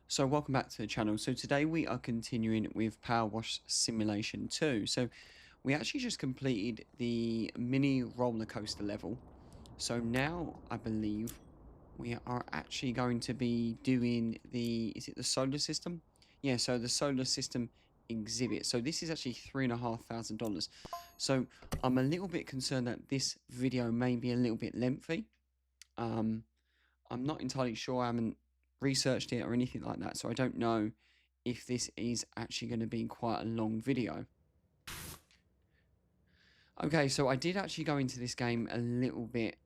So welcome back to the channel. So today we are continuing with PowerWash Simulation 2. So we actually just completed the mini roller coaster level. So now I believe we are actually going to be doing is it the solar system? Yeah, so the solar system exhibit. So this is actually $3,500. So I'm a little bit concerned that this video may be a little bit lengthy. I'm not entirely sure. I haven't researched it or anything like that, so I don't know if this is actually going to be quite a long video. Okay, so I did actually go into this game a little bit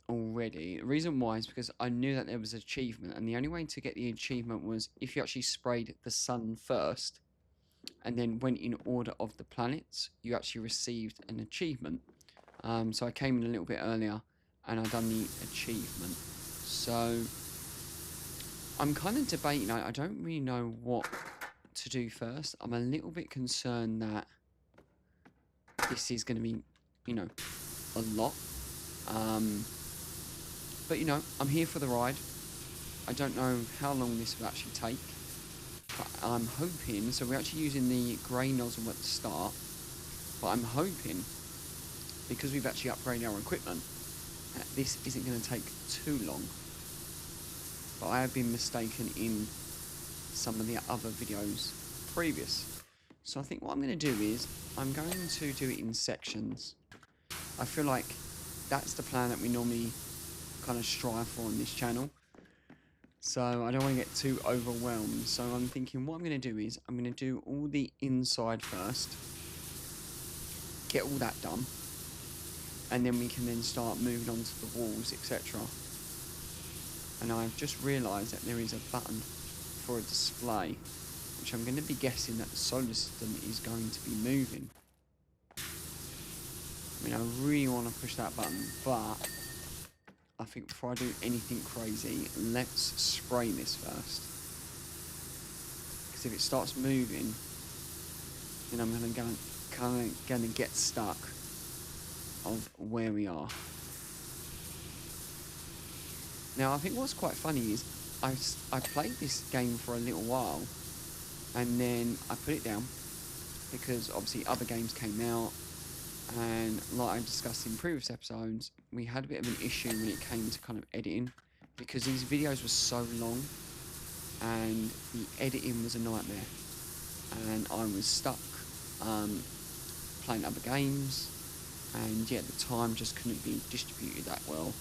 already. The reason why is because I knew that there was an achievement, and the only way to get the achievement was if you actually sprayed the sun first, and then went in order of the planets, you actually received an achievement. So I came in a little bit earlier, and I done the achievement. So I'm kind of debating. I don't really know what to do first. I'm a little bit concerned that this is going to be, a lot. But, I'm here for the ride. I don't know how long this will actually take. But I'm hoping, so we're actually using the grey nozzle at the start. But I'm hoping, because we've actually upgraded our equipment, that this isn't going to take too long. But I have been mistaken in some of the other videos previous. So I think what I'm going to do is I'm going to do it in sections. I feel like that's the plan that we normally kind of strive for on this channel. So I don't want to get too overwhelmed. So I'm thinking what I'm going to do is I'm going to do all the inside first. Get all that done. And then we can then start moving on to the walls, etc. And I've just realised that there is a button for a display, which I'm going to be guessing that the solar system is going to be moving. I mean, I really want to push that button, but I think before I do anything crazy, let's spray this first. Because if it starts moving, then I'm going to get stuck of where we are. Now, I think what's quite funny is I played this game for a little while, and then I put it down because obviously other games came out, and like I discussed in previous episodes, we had a bit of an issue when it came to kind of editing, because these videos were so long and the editing was a nightmare, and I was stuck playing other games, and yeah, the time just couldn't be distributed that well.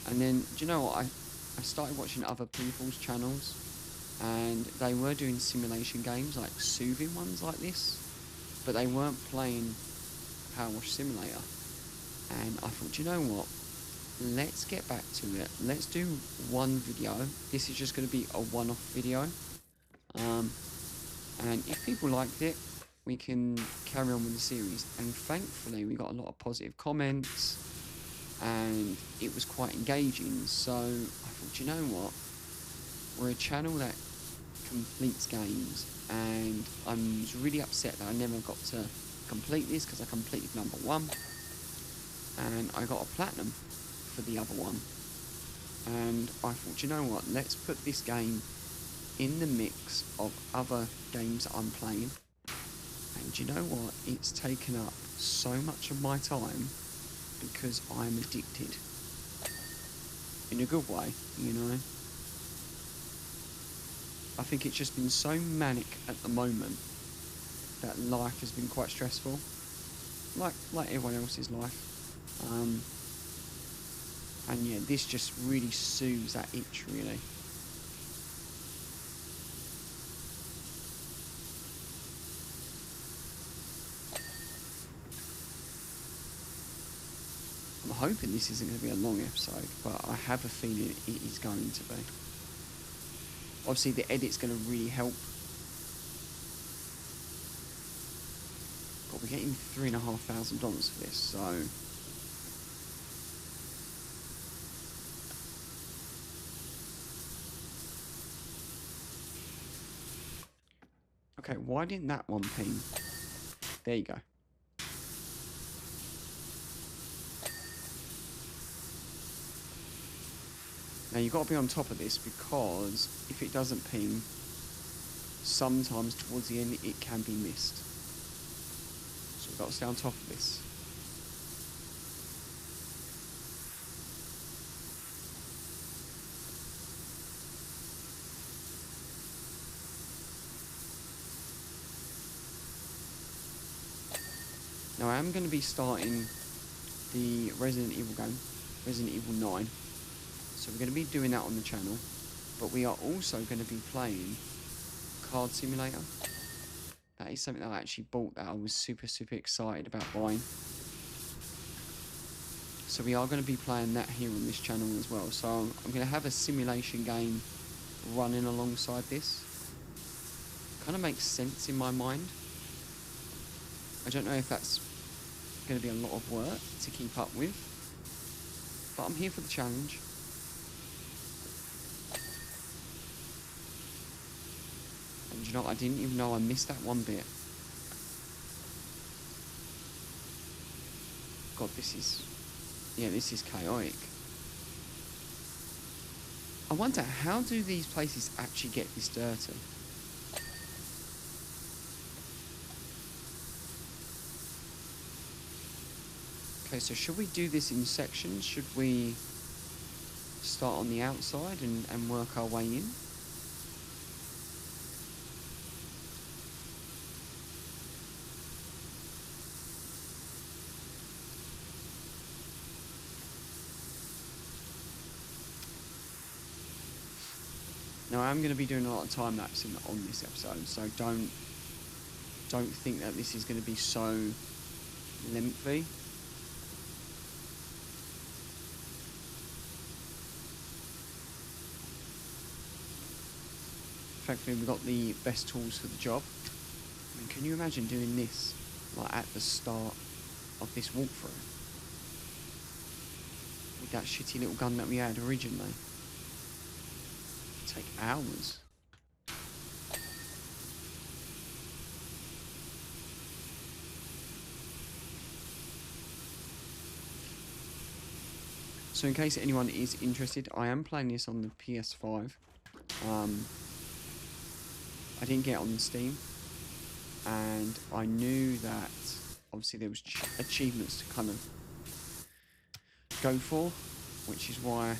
And then, do you know what, I started watching other people's channels, and they were doing simulation games, like soothing ones like this, but they weren't playing PowerWash Simulator. And I thought, you know what, let's get back to it. Let's do one video. This is just going to be a one-off video. And if people liked it, we can carry on with the series. And thankfully, we got a lot of positive comments, and it was quite engaging. So I thought, you know what, we're a channel that completes games, and I was really upset that I never got to complete this, because I completed #1 and I got a platinum for the other one. And I thought, you know what, let's put this game in the mix of other games that I'm playing. And you know what, it's taken up so much of my time because I'm addicted in a good way, you know. I think it's just been so manic at the moment that life has been quite stressful, like everyone else's life. And yeah, this just really soothes that itch, really. I'm hoping this isn't going to be a long episode, but I have a feeling it is going to be. Obviously, the edit's going to really help. But we're getting $3,500 for this, so... Okay, why didn't that one ping? There you go. Now you've got to be on top of this, because if it doesn't ping, sometimes towards the end it can be missed. So we've got to stay on top of this. Now I am going to be starting the Resident Evil game, Resident Evil 9. So we're going to be doing that on the channel. But we are also going to be playing Card Simulator. That is something that I actually bought that I was super excited about buying. So we are going to be playing that here on this channel as well. So I'm going to have a simulation game running alongside this. Kind of makes sense in my mind. I don't know if that's going to be a lot of work to keep up with, but I'm here for the challenge. And you know, I didn't even know I missed that one bit. God, this is chaotic. I wonder, how do these places actually get this dirty? Okay, so should we do this in sections? Should we start on the outside and work our way in? Now I'm going to be doing a lot of time lapsing on this episode, so don't think that this is going to be so lengthy. Thankfully we've got the best tools for the job. I mean, can you imagine doing this like at the start of this walkthrough with that shitty little gun that we had originally? It'd take hours. So in case anyone is interested, I am playing this on the PS5. I didn't get it on Steam, and I knew that obviously there was achievements to kind of go for, which is why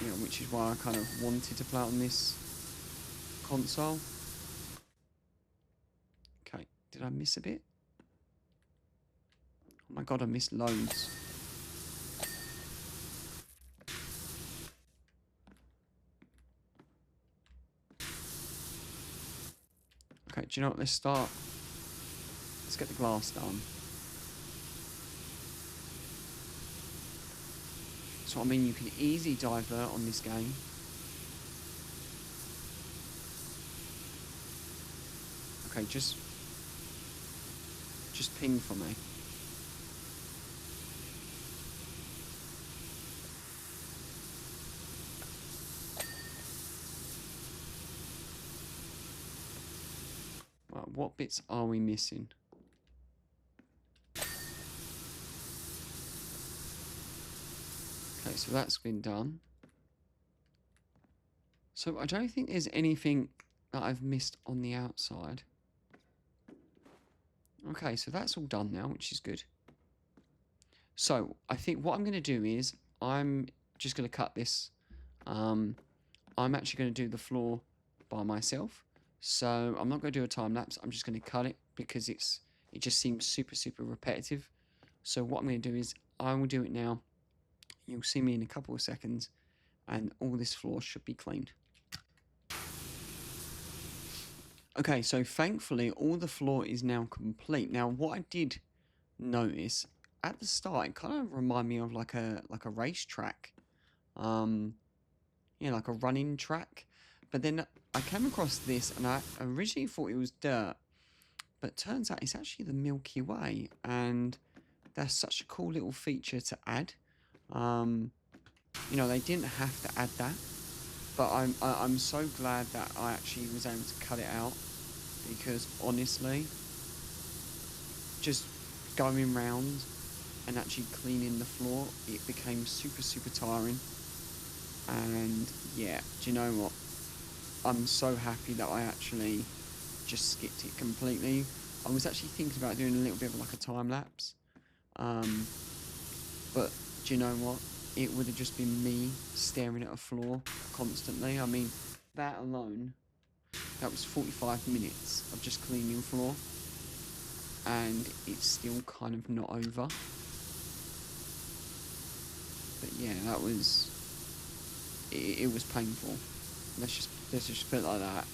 I kind of wanted to play it on this console. Okay, did I miss a bit? Oh my god, I missed loads. Okay, do you know what? Let's get the glass done. So I mean, you can easily divert on this game. Okay, just ping for me. Right, what bits are we missing? Okay, so that's been done. So I don't think there's anything that I've missed on the outside. Okay, so that's all done now, which is good. So I think what I'm going to do is I'm just going to cut this. I'm actually going to do the floor by myself. So I'm not going to do a time lapse. I'm just going to cut it because it just seems super repetitive. So what I'm going to do is I will do it now. You'll see me in a couple of seconds, and all this floor should be cleaned. Okay, so thankfully all the floor is now complete. Now what I did notice at the start, it kind of reminded me of like a racetrack, yeah, like a running track. But then I came across this, and I originally thought it was dirt, but it turns out it's actually the Milky Way, and that's such a cool little feature to add. You know, they didn't have to add that, but I'm so glad that I actually was able to cut it out, because honestly, just going round and actually cleaning the floor, it became super tiring. And yeah, do you know what? I'm so happy that I actually just skipped it completely. I was actually thinking about doing a little bit of like a time lapse. But do you know what? It would have just been me staring at a floor constantly. I mean, that alone, that was 45 minutes of just cleaning floor. And it's still kind of not over. But yeah, that was... It was painful. Let's just put it like that.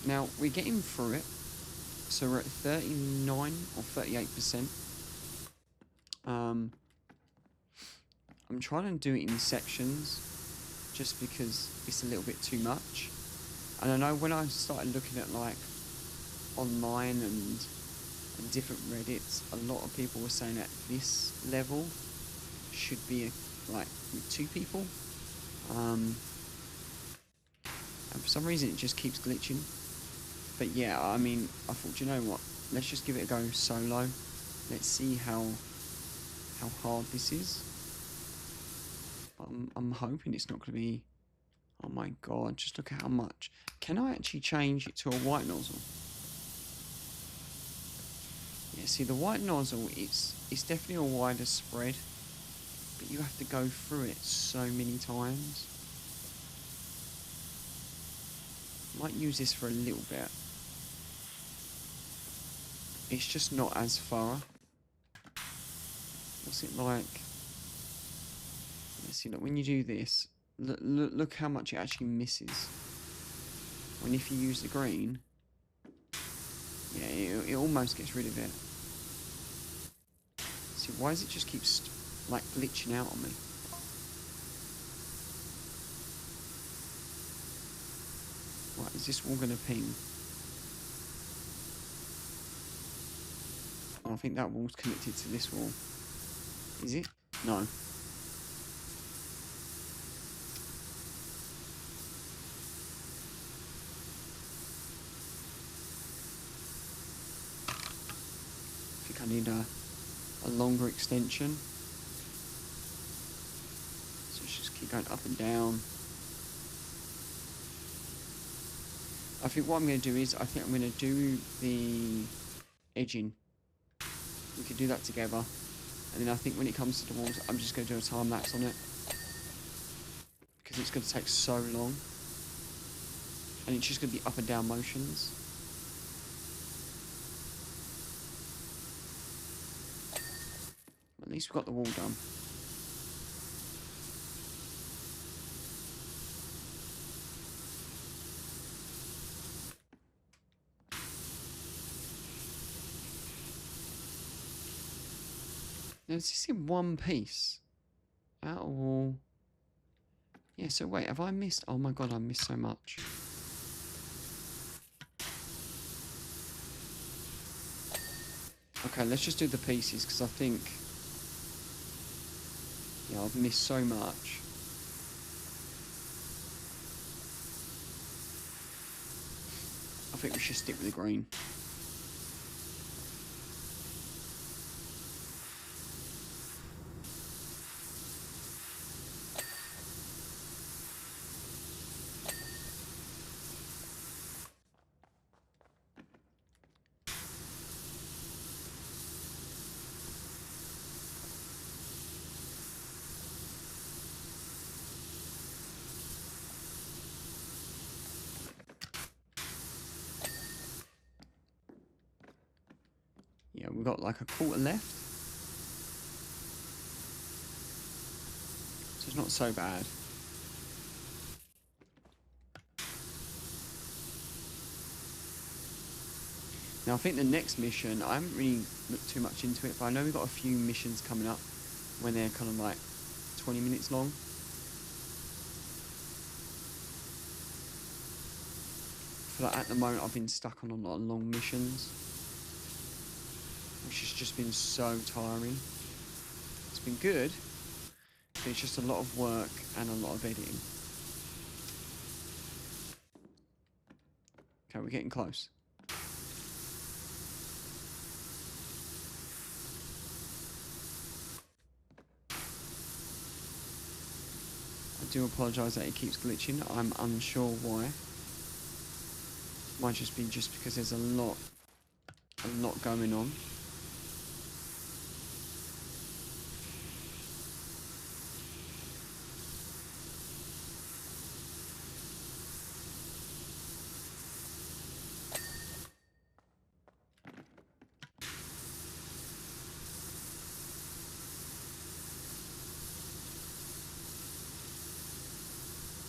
Now, we're getting through it. So we're at 39 or 38%. I'm trying to do it in sections, just because it's a little bit too much. And I know when I started looking at like online and different Reddits, a lot of people were saying that this level should be like with 2 people. And for some reason it just keeps glitching. But yeah, I mean, I thought, you know what? Let's just give it a go solo. Let's see how hard this is. I'm hoping it's not going to be... Oh my god, just look at how much. Can I actually change it to a white nozzle? Yeah, see, the white nozzle, it's definitely a wider spread, but you have to go through it so many times. Might use this for a little bit. It's just not as far. What's it like? Let's see, look, when you do this, look how much it actually misses. When if you use the green, yeah, it almost gets rid of it. See, why does it just keep like glitching out on me? Right, is this wall gonna ping? Oh, I think that wall's connected to this wall. Is it? No. I think I need a longer extension. So let's just keep going up and down. I think what I'm going to do is, I think I'm going to do the edging. We can do that together. And then I think when it comes to the walls, I'm just going to do a time lapse on it. Because it's going to take so long. And it's just going to be up and down motions. At least we've got the wall done. Now, is this in one piece? Out of all... Yeah, so wait, have I missed... Oh my god, I missed so much. Okay, let's just do the pieces, because I think... Yeah, I've missed so much. I think we should stick with the green. Yeah, we've got like a quarter left. So it's not so bad. Now I think the next mission, I haven't really looked too much into it, but I know we've got a few missions coming up when they're kind of like 20 minutes long. I feel like at the moment I've been stuck on a lot of long missions, which has just been so tiring. It's been good, but it's just a lot of work and a lot of editing. Okay, we're getting close. I do apologise that it keeps glitching. I'm unsure why. Might just be just because there's a lot going on.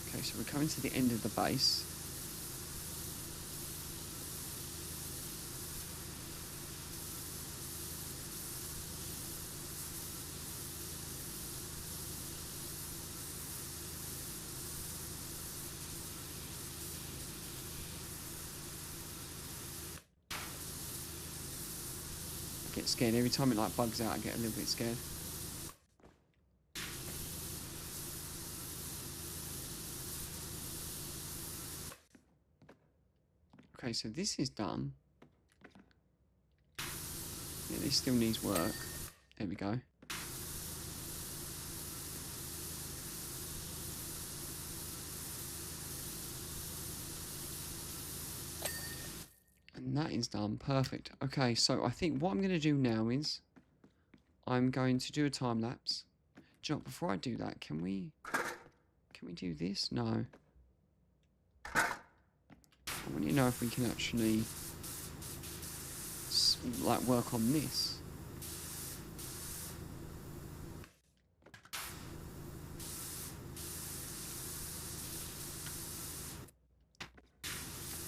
Okay, so we're coming to the end of the base. I get scared every time it like bugs out. I get a little bit scared. Okay, so this is done. Yeah, this still needs work. There we go. And that is done. Perfect. Okay, so I think what I'm going to do now is I'm going to do a time lapse. Do you know what, before I do that, can we do this? No. I want to know if we can actually like work on this.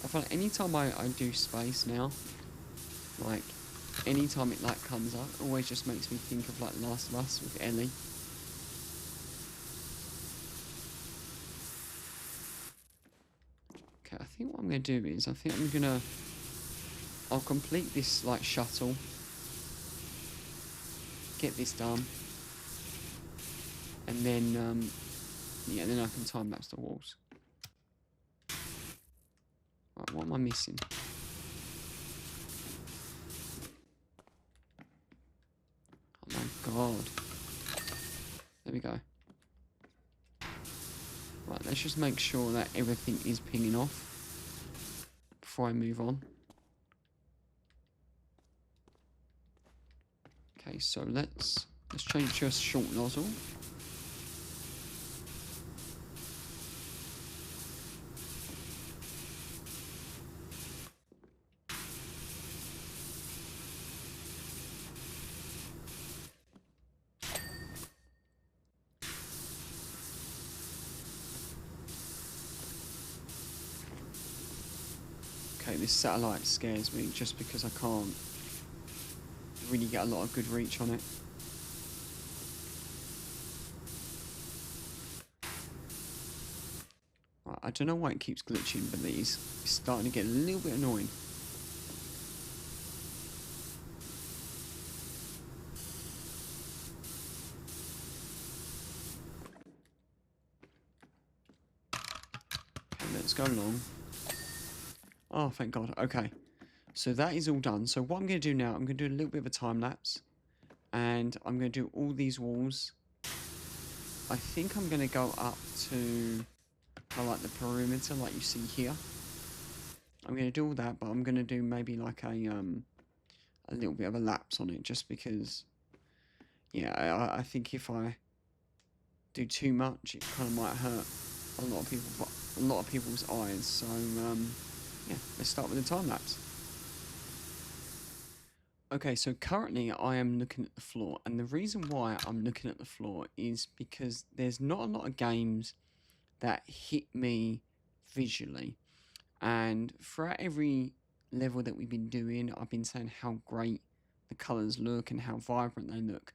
I feel like anytime I do space now, like anytime it like comes up, it always just makes me think of like Last of Us with Ellie. Okay, I think what I'm going to do is I'll complete this like shuttle, get this done, and then yeah, then I can time lapse the walls. Right, what am I missing? Oh my god. There we go. Right, let's just make sure that everything is pinging off before I move on. Okay, so let's change to a short nozzle. Okay, this satellite scares me just because I can't really get a lot of good reach on it. Right, I don't know why it keeps glitching, but it's starting to get a little bit annoying. Okay, let's go along. Oh, thank God. Okay. So that is all done. So what I'm going to do now, I'm going to do a little bit of a time lapse. And I'm going to do all these walls. I think I'm going to go up to like the perimeter like you see here. I'm going to do all that, but I'm going to do maybe like a little bit of a lapse on it just because, yeah, I think if I do too much, it kind of might hurt a lot of people's eyes. So, yeah, let's start with the time lapse. Okay, so currently I am looking at the floor, and the reason why I'm looking at the floor is because there's not a lot of games that hit me visually, and throughout every level that we've been doing, I've been saying how great the colours look and how vibrant they look,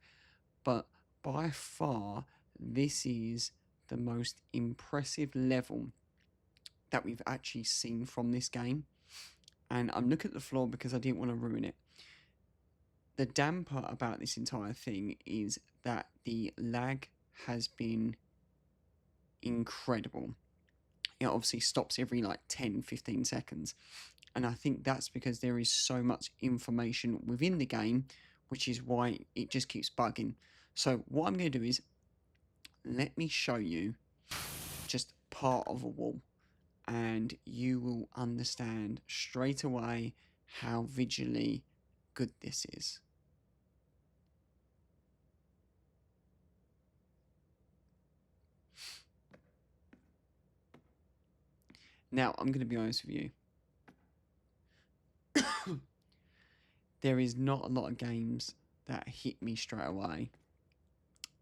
but by far this is the most impressive level that we've actually seen from this game. And I'm looking at the floor because I didn't want to ruin it. The damper about this entire thing is that the lag has been incredible. It obviously stops every like 10-15 seconds, and I think that's because there is so much information within the game, which is why it just keeps bugging. So what I'm going to do is let me show you part of a wall, and you will understand straight away how visually good this is. Now, I'm going to be honest with you. There is not a lot of games that hit me straight away.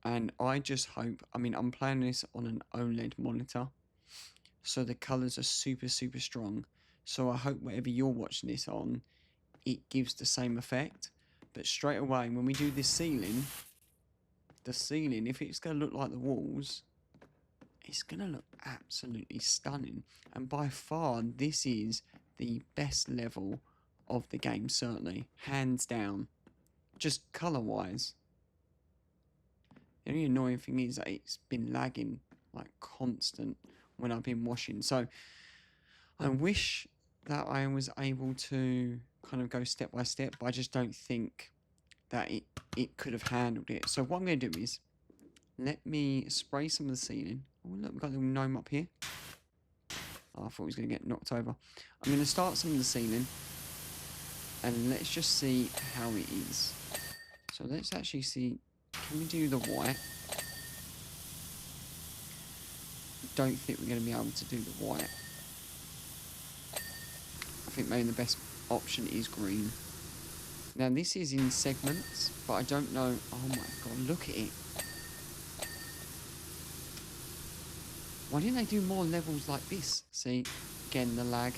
And I just hope, I mean, I'm playing this on an OLED monitor, so the colours are super, super strong. So I hope whatever you're watching this on, it gives the same effect. But straight away, when we do this ceiling, the ceiling, if it's going to look like the walls, it's going to look absolutely stunning. And by far, this is the best level of the game, certainly. Hands down. Just colour-wise. The only annoying thing is that it's been lagging, like, constant when I've been washing. So, I wish that I was able to kind of go step by step, but I just don't think that it could have handled it. So what I'm going to do is, let me spray some of the ceiling. Oh, look, we've got a little gnome up here. Oh, I thought he was going to get knocked over. I'm going to start some of the ceiling, and let's just see how it is. So let's actually see, can we do the white? Don't think we're going to be able to do the white. I think maybe the best option is green. Now this is in segments, but I don't know. Oh my god, look at it. Why didn't they do more levels like this? See, again, the lag.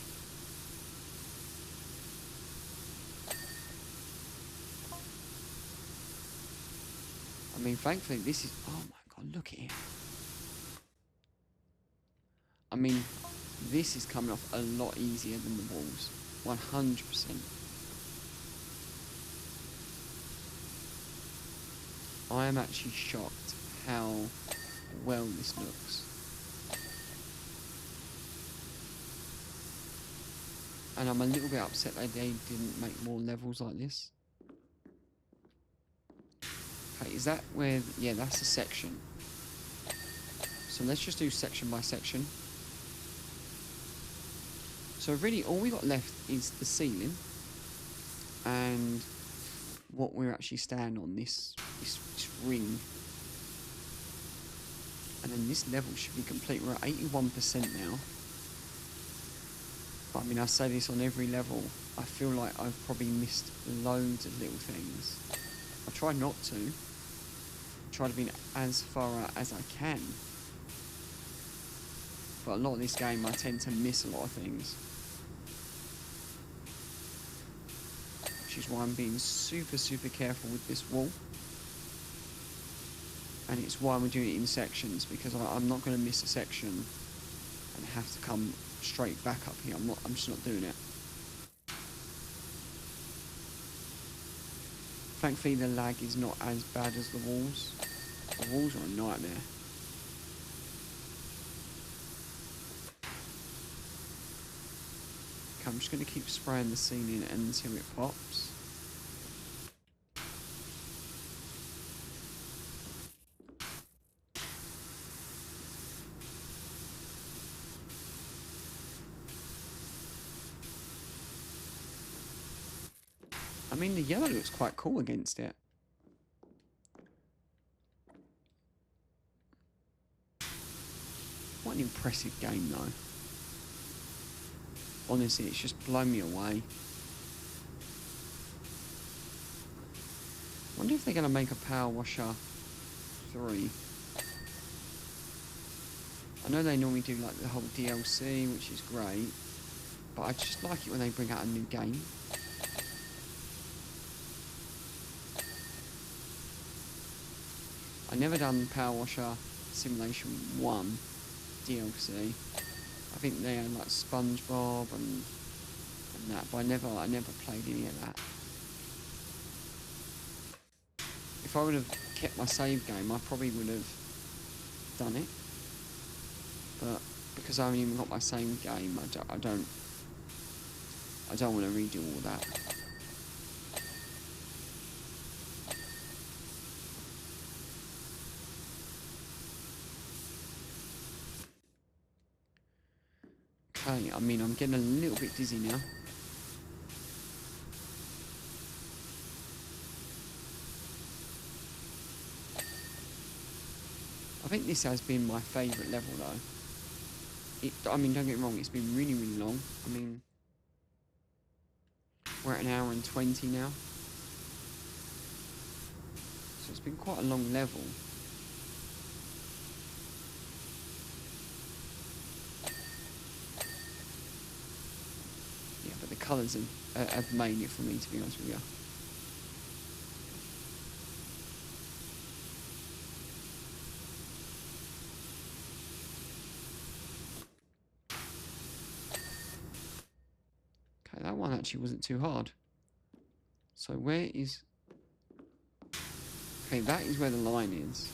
I mean, thankfully this is, oh my god, look at it. I mean, this is coming off a lot easier than the walls. 100%. I am actually shocked how well this looks. And I'm a little bit upset that they didn't make more levels like this. Okay, is that where... yeah, that's a section. So let's just do section by section. So really all we got left is the ceiling. And what we're actually standing on, this ring. And then this level should be complete. We're at 81% now. But I mean, I say this on every level. I feel like I've probably missed loads of little things. I try not to. I try to be as far out as I can. But a lot of this game, I tend to miss a lot of things. Which is why I'm being super, super careful with this wall. And it's why we're doing it in sections, because I'm not going to miss a section and have to come straight back up here. I'm just not doing it. Thankfully the lag is not as bad as the walls. The walls are a nightmare. Okay, I'm just going to keep spraying the ceiling until it pops. I mean, the yellow looks quite cool against it. What an impressive game, though. Honestly, it's just blown me away. Wonder if they're going to make a PowerWash 3. I know they normally do like the whole DLC, which is great. But I just like it when they bring out a new game. I never done PowerWash Simulation 1 DLC. I think they had like SpongeBob and that, but I never played any of that. If I would have kept my save game, I probably would have done it. But because I haven't even got my same game, I don't want to redo all that. Okay, I mean, I'm getting a little bit dizzy now. I think this has been my favourite level, though. I mean, don't get me wrong, it's been really, really long. I mean, we're at an hour and 20 now. So it's been quite a long level. Yeah, but the colours have made it for me, to be honest with you. Okay, that one actually wasn't too hard. So where is... Okay, that is where the line is.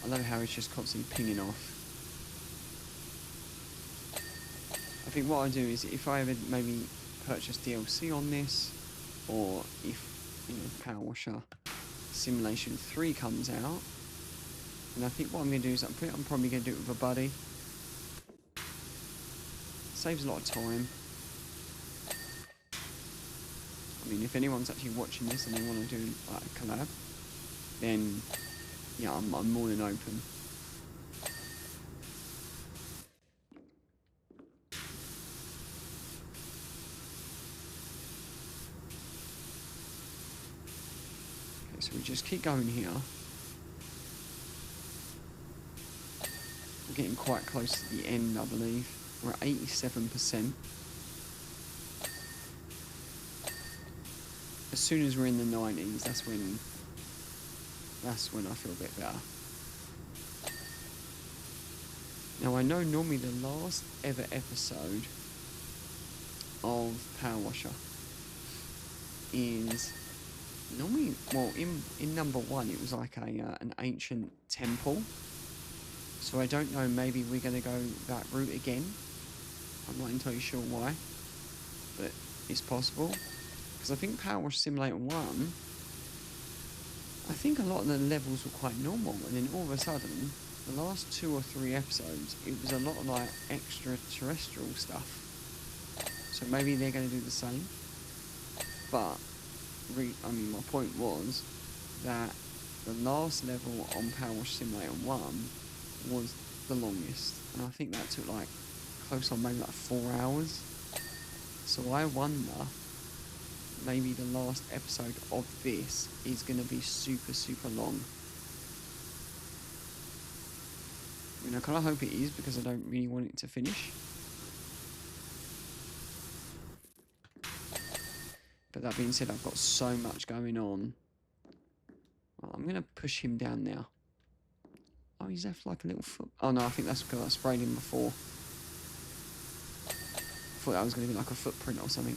I love how it's just constantly pinging off. I think what I do is, if I ever maybe purchase DLC on this, or if, you know, PowerWash Simulation 3 comes out, and I think what I'm going to do is I'm probably going to do it with a buddy. Saves a lot of time. I mean, if anyone's actually watching this and they want to do like a collab, then yeah, I'm more than open. Okay, so we just keep going here. We're getting quite close to the end, I believe. We're at 87%. As soon as we're in the 90s, that's when I feel a bit better. Now, I know normally the last ever episode of PowerWash is normally, well, in number 1 it was like an ancient temple. So I don't know, maybe we're going to go that route again. I'm not entirely sure why, but it's possible. Because I think PowerWash Simulator 1, I think a lot of the levels were quite normal, and then all of a sudden, the last 2 or 3 episodes, it was a lot of like extraterrestrial stuff. So maybe they're going to do the same. But, I mean, my point was that the last level on PowerWash Simulator 1 was the longest. And I think that took like close on maybe like 4 hours. So I wonder, maybe the last episode of this is going to be super, super long. I mean, I kind of hope it is, because I don't really want it to finish. But that being said, I've got so much going on. Well, I'm going to push him down now. Oh, he's left like a little foot. Oh no, I think that's because I sprayed him before. I thought that was going to be like a footprint or something.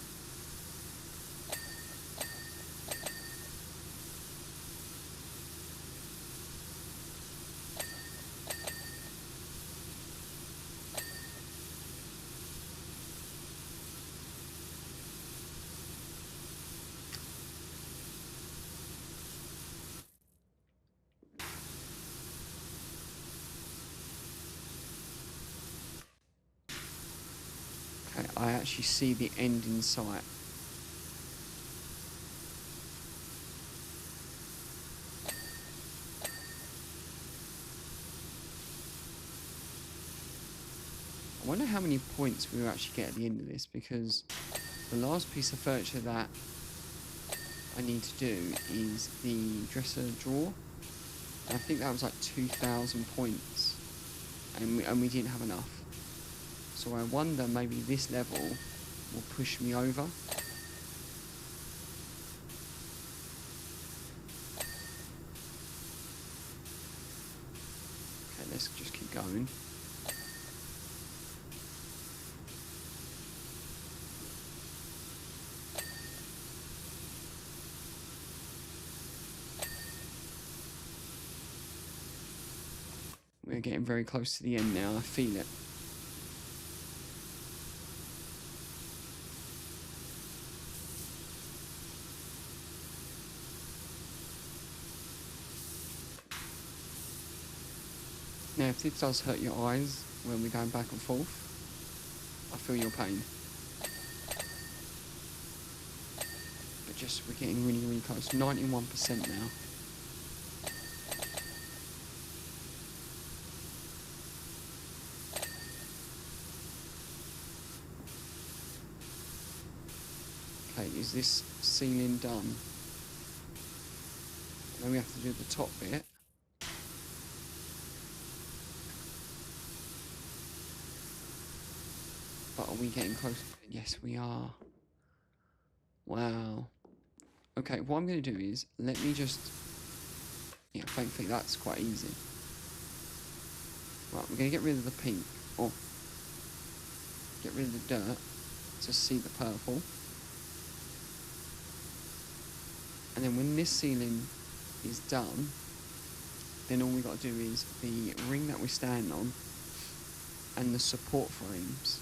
Okay, I actually see the end in sight. I wonder how many points we will actually get at the end of this, because the last piece of furniture that I need to do is the dresser drawer. I think that was like 2,000 points, and we didn't have enough. So I wonder, maybe this level will push me over. Okay, let's just keep going. We're getting very close to the end now. I feel it. Now, if this does hurt your eyes when we're going back and forth, I feel your pain. But just, we're getting really, really close. 91% now. Okay, is this ceiling done? Then we have to do the top bit. But are we getting close? Yes, we are. Wow. Okay, what I'm going to do is, let me just... Yeah, thankfully that's quite easy. Right, we're going to get rid of the pink. Or, get rid of the dirt to see the purple. And then when this ceiling is done, then all we got to do is the ring that we stand on and the support frames.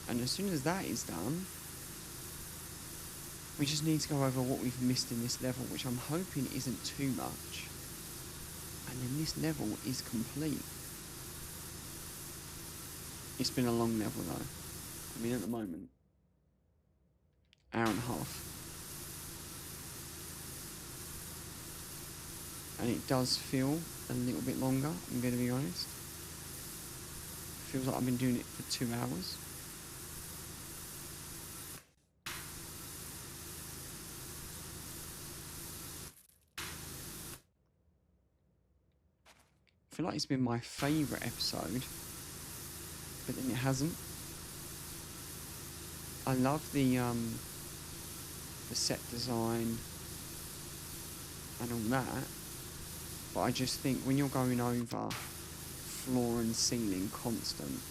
And as soon as that is done, we just need to go over what we've missed in this level, which I'm hoping isn't too much. And then this level is complete. It's been a long level though. I mean, at the moment, hour and a half. And it does feel a little bit longer, I'm going to be honest. Feels like I've been doing it for 2 hours. I feel like it's been my favourite episode, but then it hasn't. I love the set design and all that, but I just think when you're going over floor and ceiling constant,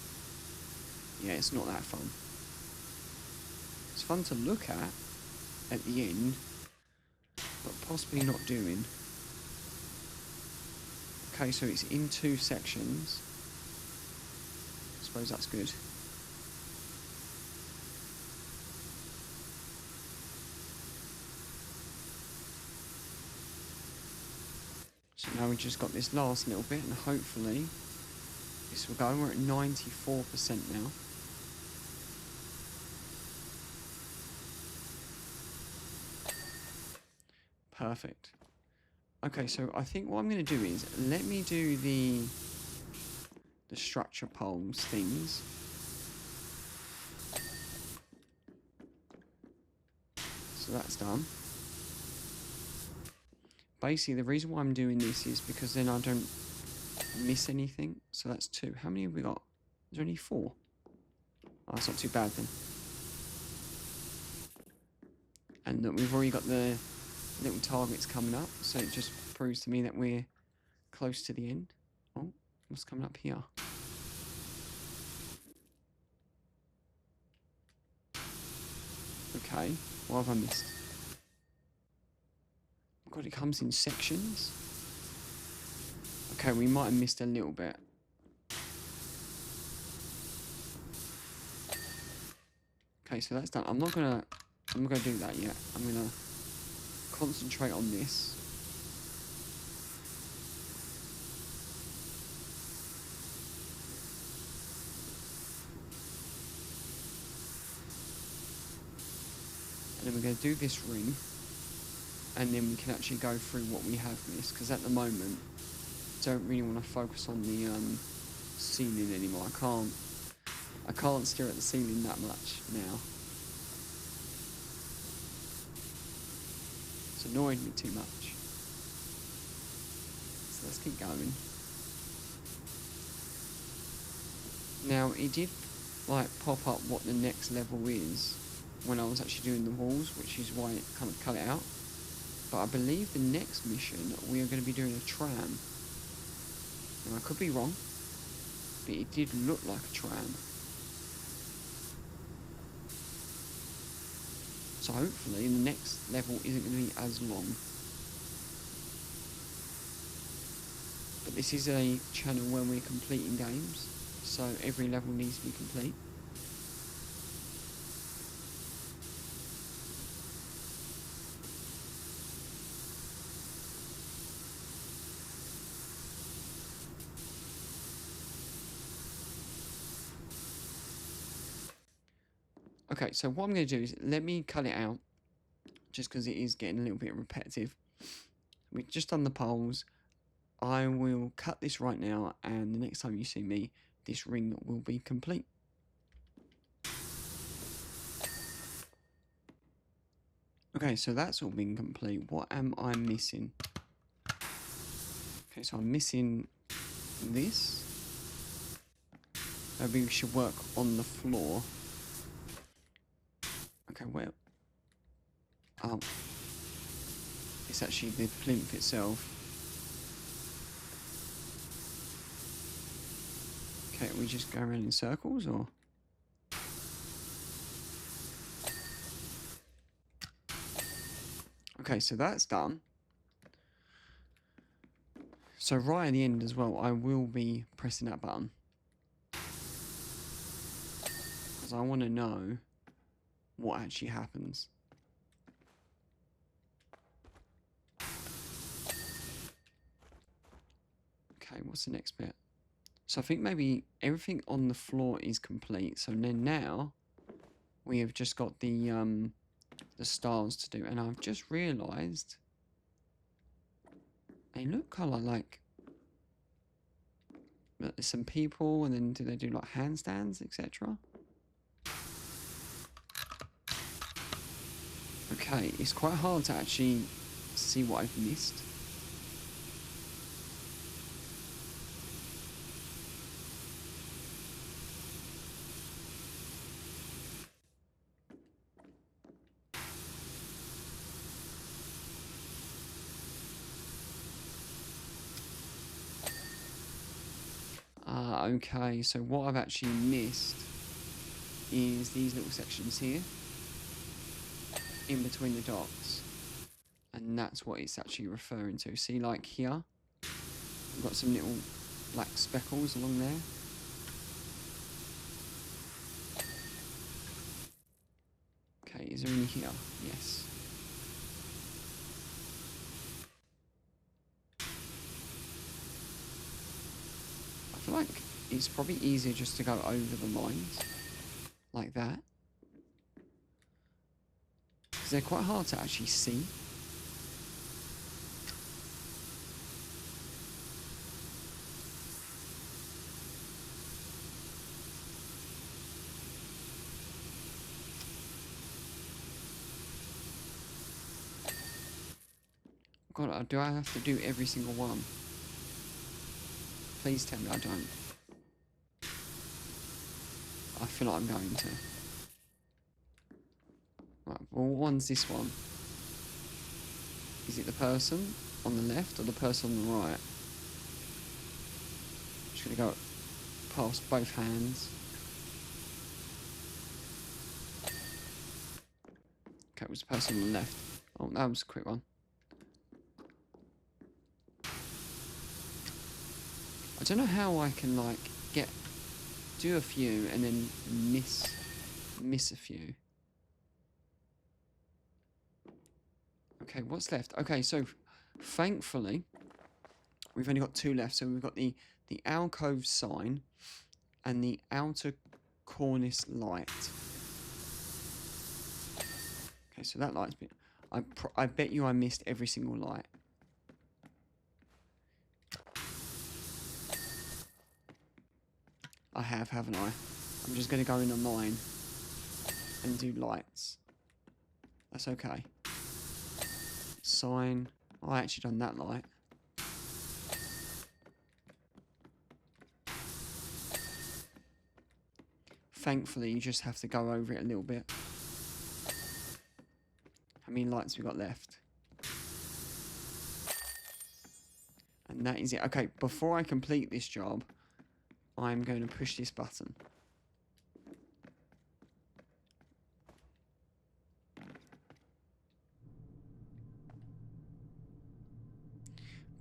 yeah, it's not that fun. It's fun to look at the end, but possibly not doing. Okay, so it's in 2 sections. I suppose that's good. So now we've just got this last little bit, and hopefully this will go. We're at 94% now. Perfect. Okay, so I think what I'm going to do is, let me do the structure poles things. So that's done. Basically, the reason why I'm doing this is because then I don't miss anything. So that's 2. How many have we got? Is there only 4? Oh, that's not too bad then. And that we've already got the little targets coming up, so it just proves to me that we're close to the end. Oh, what's coming up here? Okay, what have I missed? God, it comes in sections. Okay, we might have missed a little bit. Okay, so that's done. I'm not gonna do that yet. I'm gonna concentrate on this. And then we're going to do this ring, and then we can actually go through what we have missed, because at the moment don't really want to focus on the ceiling anymore. I can't stare at the ceiling that much now. It's annoyed me too much. So let's keep going. Now, it did like pop up what the next level is when I was actually doing the walls, which is why it kind of cut it out. But I believe the next mission we are going to be doing a tram. Now, I could be wrong, but it did look like a tram. So hopefully the next level isn't going to be as long. But This is a channel where we're completing games, so every level needs to be complete. Okay, so what I'm going to do is let me cut it out, just because it is getting a little bit repetitive. We've just done the poles. I will cut this right now, and the next time you see me, this ring will be complete. Okay, so that's all been complete. What am I missing? Okay, so I'm missing this. Maybe we should work on the floor. Okay, well, oh, it's actually the plinth itself. Okay, we just go around in circles, or? Okay, so that's done. So right at the end as well, I will be pressing that button, because I want to know what actually happens. Okay, what's the next bit? So I think maybe everything on the floor is complete. So then now we have just got the stars to do, and I've just realised they look kind of like some people, and then do they do like handstands, etc.? Okay, it's quite hard to actually see what I've missed. Okay, so what I've actually missed is these little sections here, in between the dots. And that's what it's actually referring to. See, like here, we've got some little black speckles along there. Okay, is there any here? Yes. I feel like it's probably easier just to go over the lines, like that. Because they're quite hard to actually see. God, do I have to do every single one? Please tell me I don't. I feel like I'm going to. Right, well, what one's this one? Is it the person on the left or the person on the right? Just gonna go past both hands. Okay, it was the person on the left. Oh, that was a quick one. I don't know how I can, like, do a few and then miss a few. Okay, what's left? Okay, so thankfully we've only got two left. So we've got the alcove sign and the outer cornice light. Okay, so that light's been... I bet you I missed every single light. I have, haven't I? I'm just going to go in on mine and do lights. That's okay. Sign. Oh, I actually done that light. Thankfully, you just have to go over it a little bit. How many lights we got left? And that is it. Okay, before I complete this job, I'm going to push this button.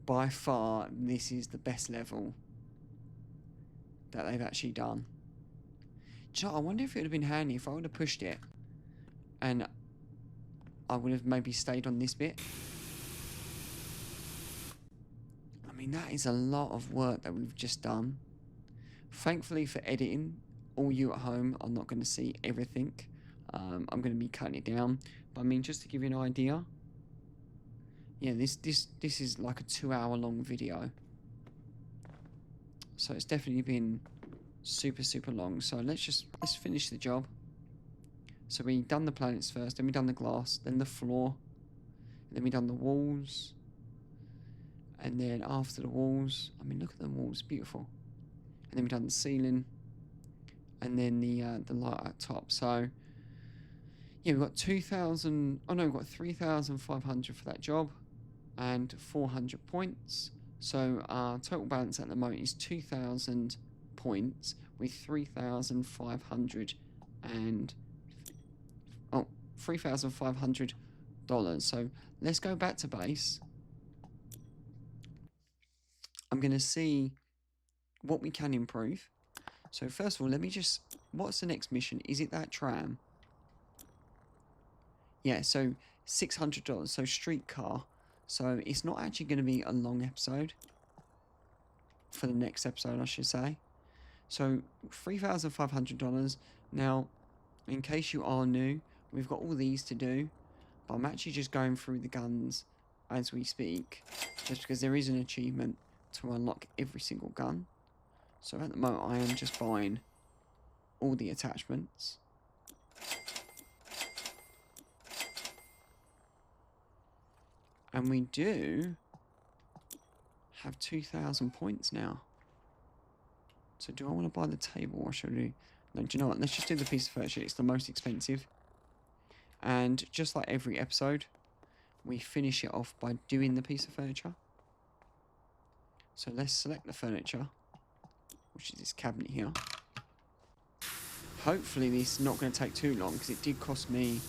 by far, this is the best level that they've actually done. Do you know, I wonder if it would have been handy if I would have pushed it and I would have maybe stayed on this bit. I mean, that is a lot of work that we've just done. Thankfully for editing, all you at home are not going to see everything. I'm going to be cutting it down. But I mean, just to give you an idea, yeah, this is like a 2-hour long video. So it's definitely been super long. So let's finish the job. So we done the planets first, then we done the glass, then the floor, then we done the walls, and then after the walls, I mean, look at the walls, beautiful. And then we done the ceiling, and then the light at top. So yeah, we've got 2,000. Oh no, we've got 3,500 for that job, and 400 points. So our total balance at the moment is 2,000 points with 3,500 and $3,500. So let's go back to base. I'm going to see what we can improve. So first of all, let me just... What's the next mission? Is it that tram? Yeah, so $600. So streetcar. So it's not actually going to be a long episode. For the next episode, I should say. So $3,500. Now, in case you are new, we've got all these to do. But I'm actually just going through the guns as we speak. Just because there is an achievement to unlock every single gun. So at the moment, I am just buying all the attachments. And we do have 2,000 points now. So do I want to buy the table or should I do... No, do you know what? Let's just do the piece of furniture. It's the most expensive. And just like every episode, we finish it off by doing the piece of furniture. So let's select the furniture, which is this cabinet here. Hopefully this is not going to take too long because it did cost me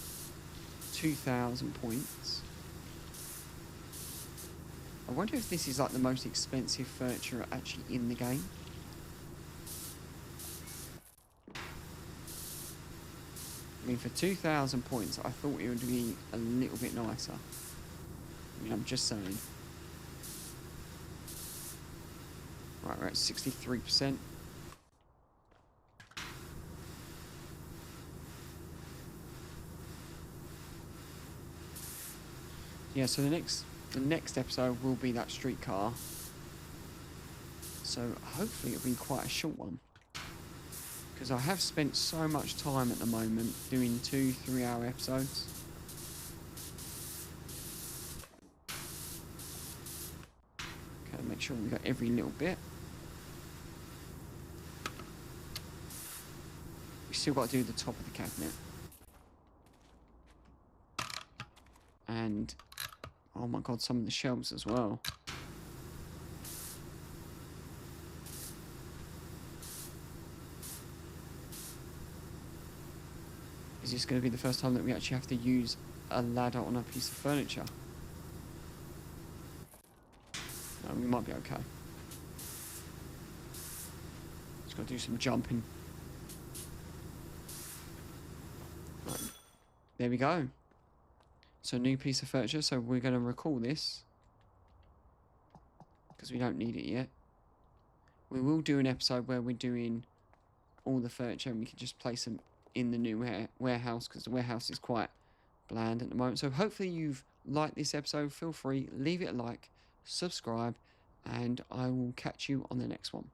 2,000 points. I wonder if this is like the most expensive furniture actually in the game. I mean, for 2,000 points, I thought it would be a little bit nicer. I mean, I'm just saying. Right, we're at 63%. Yeah, so the next episode will be that streetcar. So hopefully it'll be quite a short one. Because I have spent so much time at the moment doing 2-3 hour episodes. Okay, make sure we got every little bit. We still got to do the top of the cabinet. And, oh my god, some of the shelves as well. Is this going to be the first time that we actually have to use a ladder on a piece of furniture? No, we might be okay. Just got to do some jumping. Right. There we go. So new piece of furniture. So we're going to recall this. Because we don't need it yet. We will do an episode where we're doing all the furniture and we can just place them in the new warehouse, because the warehouse is quite bland at the moment. So hopefully you've liked this episode. Feel free, leave it a like, subscribe, and I will catch you on the next one.